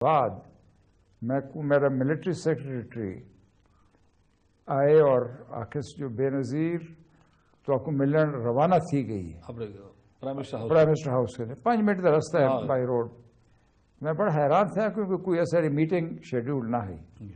بعد میرا military secretary آئے اور آخر جو بے نظیر تو آپ کو ملن روانہ تھی گئی پرائم منسٹر ہاؤس کے لیے 5 منٹ کا رستہ ہے بائی روڈ. میں بڑا حیران تھا کیونکہ کوئی ایسا میٹنگ شیڈیول نہ ہوئی.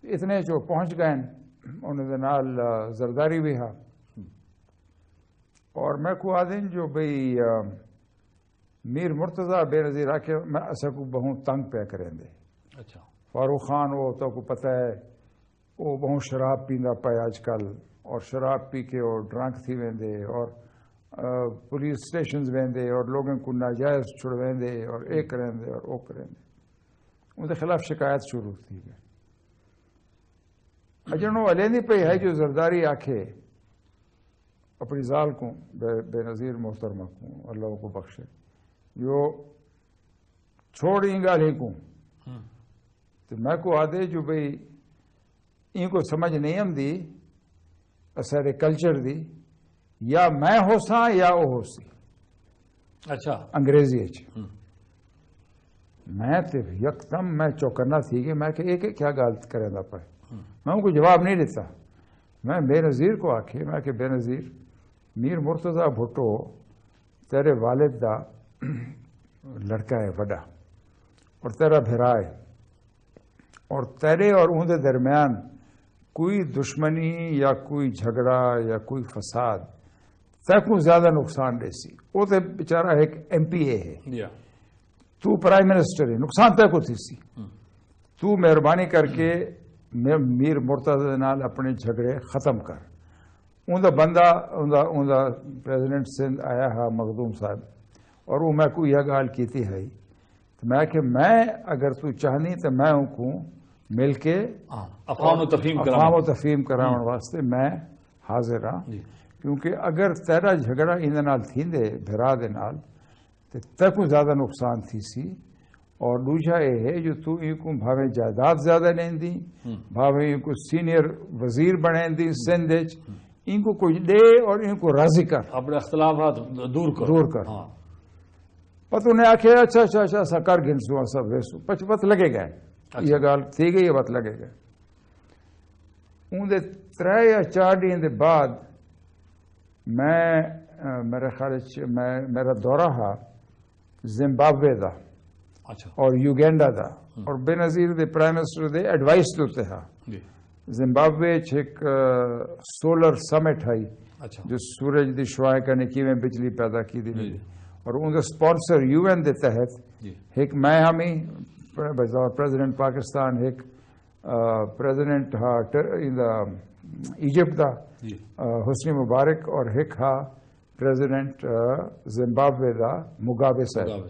اتنے جو پہنچ گئے انہوں نال زرداری بھی ہا اور میں کو آدین جو بھئی میر مرتضی بے نظیر آ کے میں اصل کو بہت تنگ پہ کریں دے. اچھا فاروق خان وہ تو کو پتہ ہے وہ بہت شراب پیندا پائے آج کل اور شراب پی کے اور ڈرنک تھی ویندے اور پولیس اسٹیشنز ویندے اور لوگوں کو ناجائز چھڑویندے اور ایک کریں دے اور وہ کریں دے. ان کے خلاف شکایت شروع تھی گئی. اجنو علیندی پہ ہے جو زرداری آکھے اپنی ذال کو بے نظیر محترمہ کو اللہ کو بخشے جو چھوڑیں گالی کو تو میں کو آدھے جو بھئی ان کو سمجھ نہیں ہم دی سارے کلچر دی یا میں ہو سا یا وہ ہو سی. اچھا انگریزی میں تو یکدم میں چوکنا تھی کہ میں کہ ایک کیا غلط کریں دا پائے. میں ان کو جواب نہیں دیتا. میں بے نظیر کو آکھے میں کہ بے نظیر میر مرتضی بھٹو تیرے والد دا لڑکا ہے وڈا اور تیرا بھرا ہے اور تیرے اور ان دے درمیان کوئی دشمنی یا کوئی جھگڑا یا کوئی فساد تیکوں زیادہ نقصان دے سی. وہ تو بیچارہ ایک ایم پی اے ہے تو پرائم منسٹر ہے نقصان تیکوں تھی سی. تو مہربانی کر کے میر مرتضی نال اپنے جھگڑے ختم کر. ان دا بندہ ان دا پریزیڈنٹ سندھ آیا ہے مخدوم صاحب اور وہ میں کو یہ گال کیتی ہے تو میں کہ میں اگر تو چاہنی تو میں ان کو مل کے افہام و تفہیم کراؤن واسطے میں حاضر ہاں. کیونکہ اگر تیرا جھگڑا ان نال تھیندے بھرا دے نال تو تیکوں زیادہ نقصان تھی سی. اور دوسرا یہ ہے جو تو ان کو بھاویں جائیداد زیادہ لیں دی بھاویں ان کو سینئر وزیر بنیں دی سندھ ان کو کچھ دے اور ان کو راضی کر اپنے اختلافات دور کر. پتہ انہیں آکھے اچھا اچھا اچھا ایسا کر گنسو سب ویسو پت لگے گئے. یہ گال تھی گئی بت لگے گئے. اندر 3 یا 4 دن دے بعد میں میرے خیال میرا دورہ تھا زمبابوے دا اور یوگینڈا دا اور بے نظیر دے پرائم منسٹر دے ایڈوائس دوتے تھا. زمبابوے ایک سولر سمٹ ہے جو سورج دی شعاع کرنے کی میں بجلی پیدا کی دی اور ان کا سپانسر یو این دے تحت ایک میں ہمیں پریزیڈنٹ پاکستان ایک پریزیڈنٹ ایجپٹ دا حسنی مبارک اور ایک ہا پریزیڈنٹ زمبابوے دا مگابے صاحب.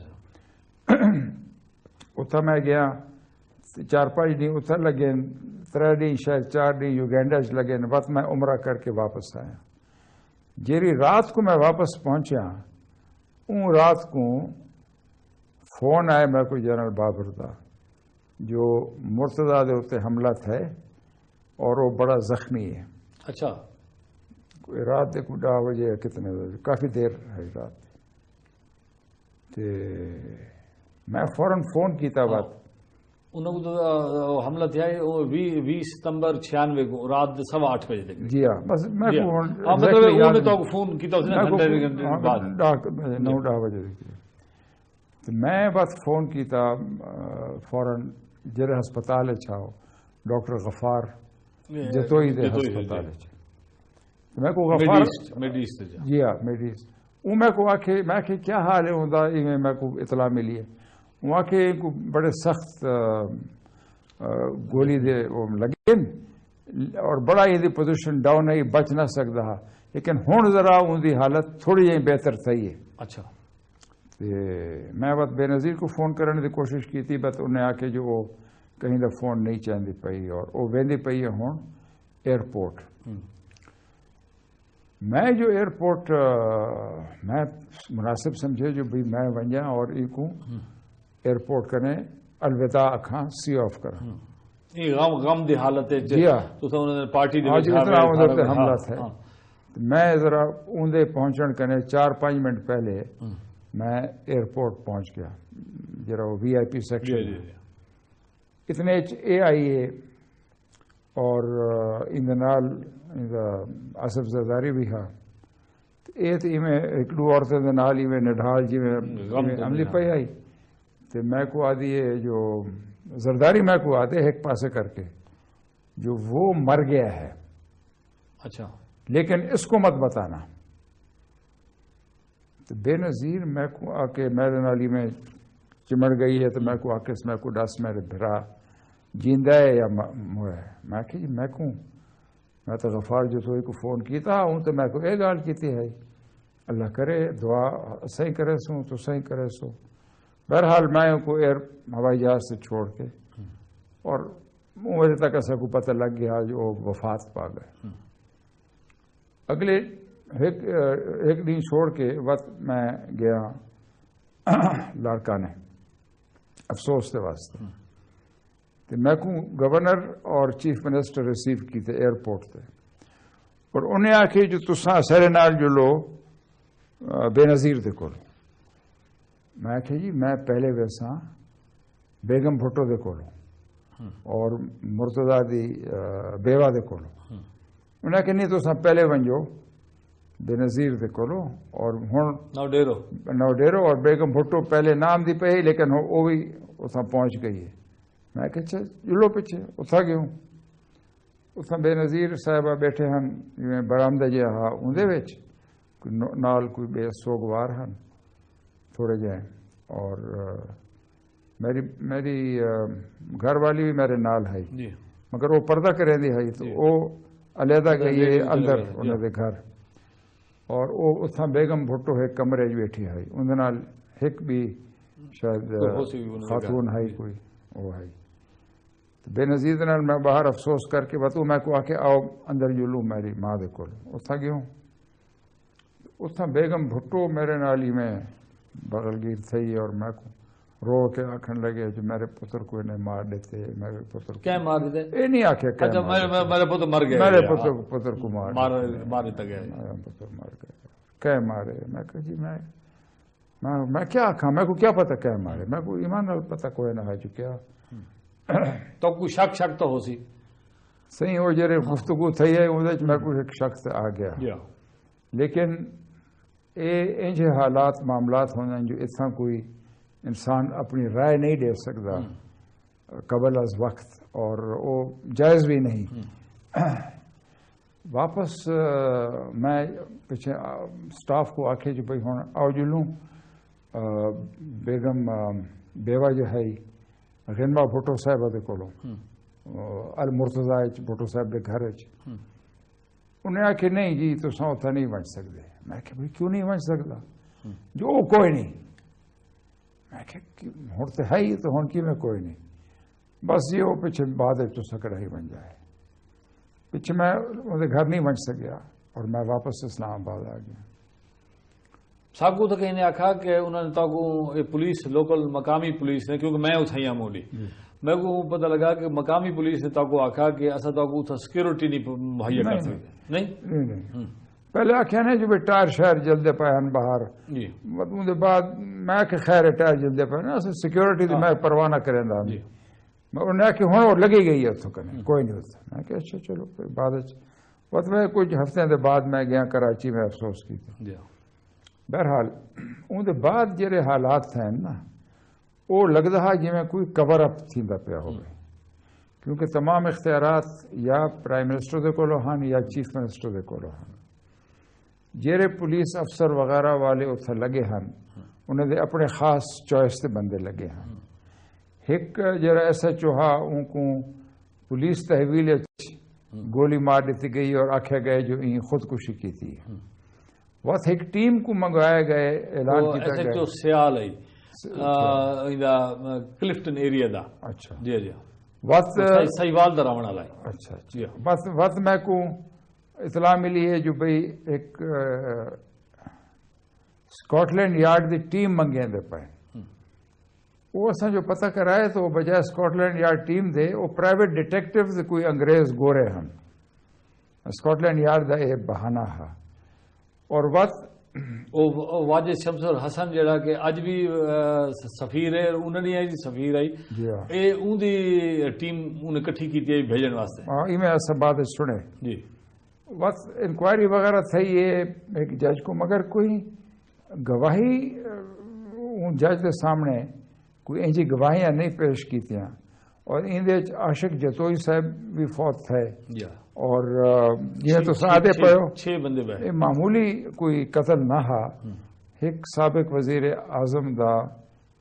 اتھا میں گیا 4-5 دن اتھا لگے 3 دن شاید 4 دن یوگینڈا لگے بس میں عمرہ کر کے واپس آیا. جیری رات کو میں واپس پہنچا ان رات کو فون آئے میں کوئی جنرل بابر دا جو مرتضی دے ہوتے حملہ تھے اور وہ بڑا زخمی ہے. اچھا رات دے کو 10 بجے کتنے بجے کافی دیر ہے رات تے میں فوراً فون کیتا بات انہوں کو حملہ تھیا 20 ستمبر 96 کو رات 8:15 بجے تک. جی ہاں بس میں مطلب تو فون کیتا اس نے 9-10 بجے تو میں بس فون کیتا فوراً جڑے ہسپتال چھاؤ ڈاکٹر غفار جتوئی دے ہسپتال میں کو غفار جی ہاں میڈیس وہ میں کو آکھے میں کہ کیا حال ہے ہوندا میں کو اطلاع ملی ہے وہاں کے کو بڑے سخت گولی دے وہ لگے اور بڑا یہ پوزیشن ڈاؤن ہے بچ نہ سکتا لیکن ہون ذرا ان دی حالت تھوڑی جی بہتر تھی ہے. اچھا میں بس بے نظیر کو فون کرنے کی کوشش کی تھی بس انہیں آ کے جو وہ کہیں دا فون نہیں چاہتی پئی اور وہ ویندی پئی ہے ہون ایئرپورٹ. میں جو ایئرپورٹ میں مناسب سمجھے جو بھی میں ونجا اور ای کو ایئرپورٹ کرنے الوداع اکھاں سی آف کرا غم دی حالت ہے. جی ہاں پارٹی حملہ تھا. میں ذرا اندے پہنچن کرنے 4-5 منٹ پہلے میں ایئرپورٹ پہنچ گیا جرا وہ وی آئی پی سیکشن اتنے AIA اور اندنال آصف زرداری بھی ہاں یہ تو ایک دو عورتوں کے نال ہی نڈھال جی عملی پی آئی تو میں کو آدھی ہے جو زرداری میں کو آتے ایک پاسے کر کے جو وہ مر گیا ہے اچھا لیکن اس کو مت بتانا. تو بے نظیر میں کو آ کے میرے نالی میں چمڑ گئی ہے تو میں کو آ کے میں کو ڈس میرے بھرا جیندا ہے یا موئے میں کہ جی میں کو میں تو غفار جو تو فون کیتا ہوں تو میں کو یہ گال کیتی ہے اللہ کرے دعا صحیح کرے سو تو صحیح کرے سو. بہرحال میں کو ہوائی جہاز سے چھوڑ کے اور مجھے تک ایسا کو پتہ لگ گیا جو وفات پا گئے. اگلے ایک دن چھوڑ کے وقت میں گیا لاڑکانے افسوس کے واسطے تو میں کو گورنر اور چیف منسٹر ریسیو کی تھے ایئرپورٹ سے اور انہیں آخی جو تساں سرے نال جو لو بے نظیر دے کولو. میں آخیا جی میں پہلے ویسا بیگم بھٹو دے کولو اور مرتضی دی بیوہ دے کولو. انہیں آخیا نہیں تساں پہلے ونجو بے نظیر دے کولو اور ہن نو ڈیرو اور بیگم بھٹو پہلے نام دی پئی لیکن وہ بھی اتنا پہنچ گئی ہے. میں کہ اچھا جلو پیچھے اتھا گیوں اتنا بے نظیر صاحبہ بیٹھے ہن برآمدہ جہا ہاں اندے وچ نال کوئی بے سوگوار ہن تھوڑے جائیں اور میری گھر والی بھی میرے نال ہے مگر وہ پردہ کریں دی ہے تو وہ علیحدہ گئی ہے اندر انہوں دے گھر اور وہ اتنا بیگم بھٹو ایک کمرے بیٹھی ہے اندر نال ایک بھی شاید خاتون ہے کوئی وہ ہے. بے نظیر نال میں باہر افسوس کر کے بتوں میں کو آ کے آؤ اندر جلوں میری ماں دے کول اتھا گیوں اتنا بیگم بھٹو میرے نال ہی میں بغل گیر تھی اور میں کو رو کے آکھن لگے جو میرے پتر کو انہیں مار دیتے میرے پتر کیا مار دیتے یہ نہیں آکھے میرے پتر مر گئے میرے پتر کو مار دیتا گیا میرے پتر مر گئے کہ مارے. میں کہ جی میں کیا آکھاں میں کو کیا پتہ کہ مارے میں کو ایمان نال پتہ کوئی نہ ہے جو کیا تو کوئی شک تو ہو سی صحیح وہ جڑے گفتگو تھی ہے اندر میں کو ایک شخص آ گیا لیکن انج حالات معاملات ہونا جو اتنا کوئی انسان اپنی رائے نہیں دے سکتا قبل از وقت اور وہ جائز بھی نہیں. واپس میں پیچھے سٹاف کو آکھے جو بھائی ہوں آؤ جلوں بیگم بیوہ جو ہے غنما بھٹو صاحبہ دے کولو المرتضی بھٹو صاحب دے گھر انہیں آکھے نہیں جی تو اتنا نہیں بن سکتے. میں کہ بھائی کیوں نہیں بن سکتا جو کوئی نہیں میں کہ ہوں تو ہے ہی تو ہوں کی میں کوئی نہیں بس یہ وہ پیچھے بعد تو سکڑا ہی بن جائے. پیچھے میں انہیں گھر نہیں بن سکیا اور میں واپس اسلام آباد آ گیا. ساکو تو کہیں نے آکھا کہ انہوں نے تاکو پولیس لوکل مقامی پولیس نے کیونکہ میں اتھائیاں مولی میں کو پتہ لگا کہ مقامی پولیس نے تاکو آکھا کہ ایسا تاکو اتھا سیکیورٹی نہیں مہیا کر سکتے نہیں پہلے آخیا نا جو ٹائر شہر جلدے پے ہیں باہر ان بعد میں کہ خیر ٹائر جلدے پے نا سیکیورٹی میں پرواہ نہ کریں دا انہیں آخیا ہوں وہ لگی گئی ہے اتوں کرنے کوئی نہیں ہوتا. میں کہ اچھا چلو پھر بعد میں کچھ ہفتے دے بعد میں گیا کراچی میں افسوس کی تھی. بہرحال ان بعد جڑے حالات ہیں نا وہ لگتا ہے جی میں کوئی کور اپ تھیندا پیا ہو کیونکہ تمام اختیارات یا پرائم منسٹر دے کولو ہن یا چیف منسٹر دے کولو ہن. جڑے پولیس افسر وغیرہ والے اتنے لگے ہیں انہیں دے اپنے خاص چوائس کے بندے لگے ہیں. ایک جڑا SHO ان کو پولیس تحویل گولی مار دیتی گئی اور آکھا گئے جو ان خودکشی کی تھی. بس ایک ٹیم کو منگوایا گئے اعلان کیا گیا SHO سیال ہے کلفٹن ایریا دا. اچھا جی جی وقت سہیوال دا راونا لائے. اچھا جی بس وقت میں کو اطلاع ملی ہے جو بھئی ایک اسکاٹ لینڈ یارڈ دی ٹیم منگے دے پائے وہ اصلا جو پتہ کرائے تو بجائے اسکاٹ لینڈ یارڈ ٹیم دے وہ پرائیویٹ ڈیٹیکٹیو کوئی انگریز گورے ہن اسکاٹ لینڈ یارڈ دا یہ بہانہ ہے اور وقت واجد شمس حسن جڑا کہ اج بھی سفیر ہے، انہوں نے آئی سفیر آئی جی ہاں اے اون دی ٹیم انہیں کٹھی کی تھی بھیجن واسطے. یہ میں ایسا بات سنے جی بس انکوائری وغیرہ تھی ہے ایک جج کو، مگر کوئی گواہی جج کے سامنے کوئی انجی گواہیاں نہیں پیش کی تھیں. اور اندر عاشق جتوئی صاحب بھی فوت تھے اور یہ تو سادے پیو 6 بندے بہ معمولی کوئی قتل نہ ہا. ایک سابق وزیر اعظم دا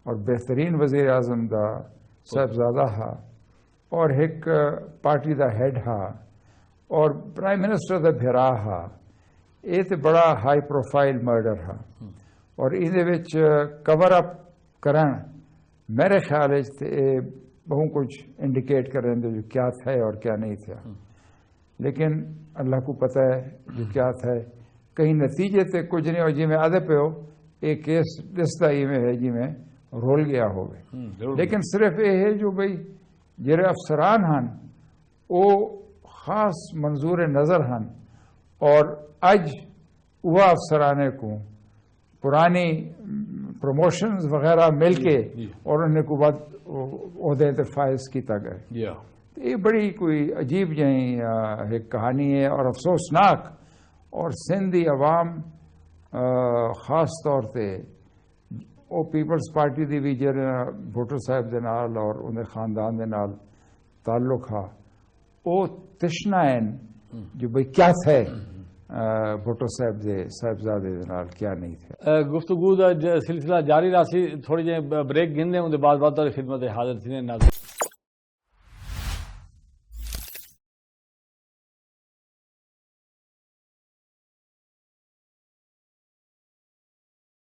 اور بہترین وزیر اعظم دا صاحبزادہ ہا اور ایک پارٹی دا ہیڈ ہا اور پرائم منسٹر دا بھرا ہا. یہ تو بڑا ہائی پروفائل مرڈر ہا اور اندر کور اپ کرن میرے خیال بہت کچھ انڈیکیٹ کریں جو کیا تھا اور کیا نہیں تھا. لیکن اللہ کو پتہ ہے جو کیا تھا. کہیں نتیجے تے کچھ نہیں اور جی میں آدھے پہ ہو ایک کیس دستا ہی میں ہے جی میں رول گیا ہوگا. لیکن صرف یہ ہے جو بھئی جڑے افسران ہن وہ خاص منظور نظر ہن اور اج وہ افسرانے کو پرانی پروموشنز وغیرہ مل کے اور انہیں کو بعد عہدے تے فائز کیتا گئے. یہ بڑی کوئی عجیب جہی ایک کہانی ہے اور افسوسناک. اور سندھی عوام خاص طور تے وہ پیپلز پارٹی دی بھی جڑا بھٹو صاحب دے نال اور انہیں خاندان دے نال تعلق ہا وہ تشنا ہیں جو بھئی کیا تھے بھٹو صاحب دے صاحبزادے دے نال کیا نہیں تھے. گفتگو دا سلسلہ جاری رہا سی. تھوڑی جی بریک گھنے ان بعد خدمت حاضر تھی.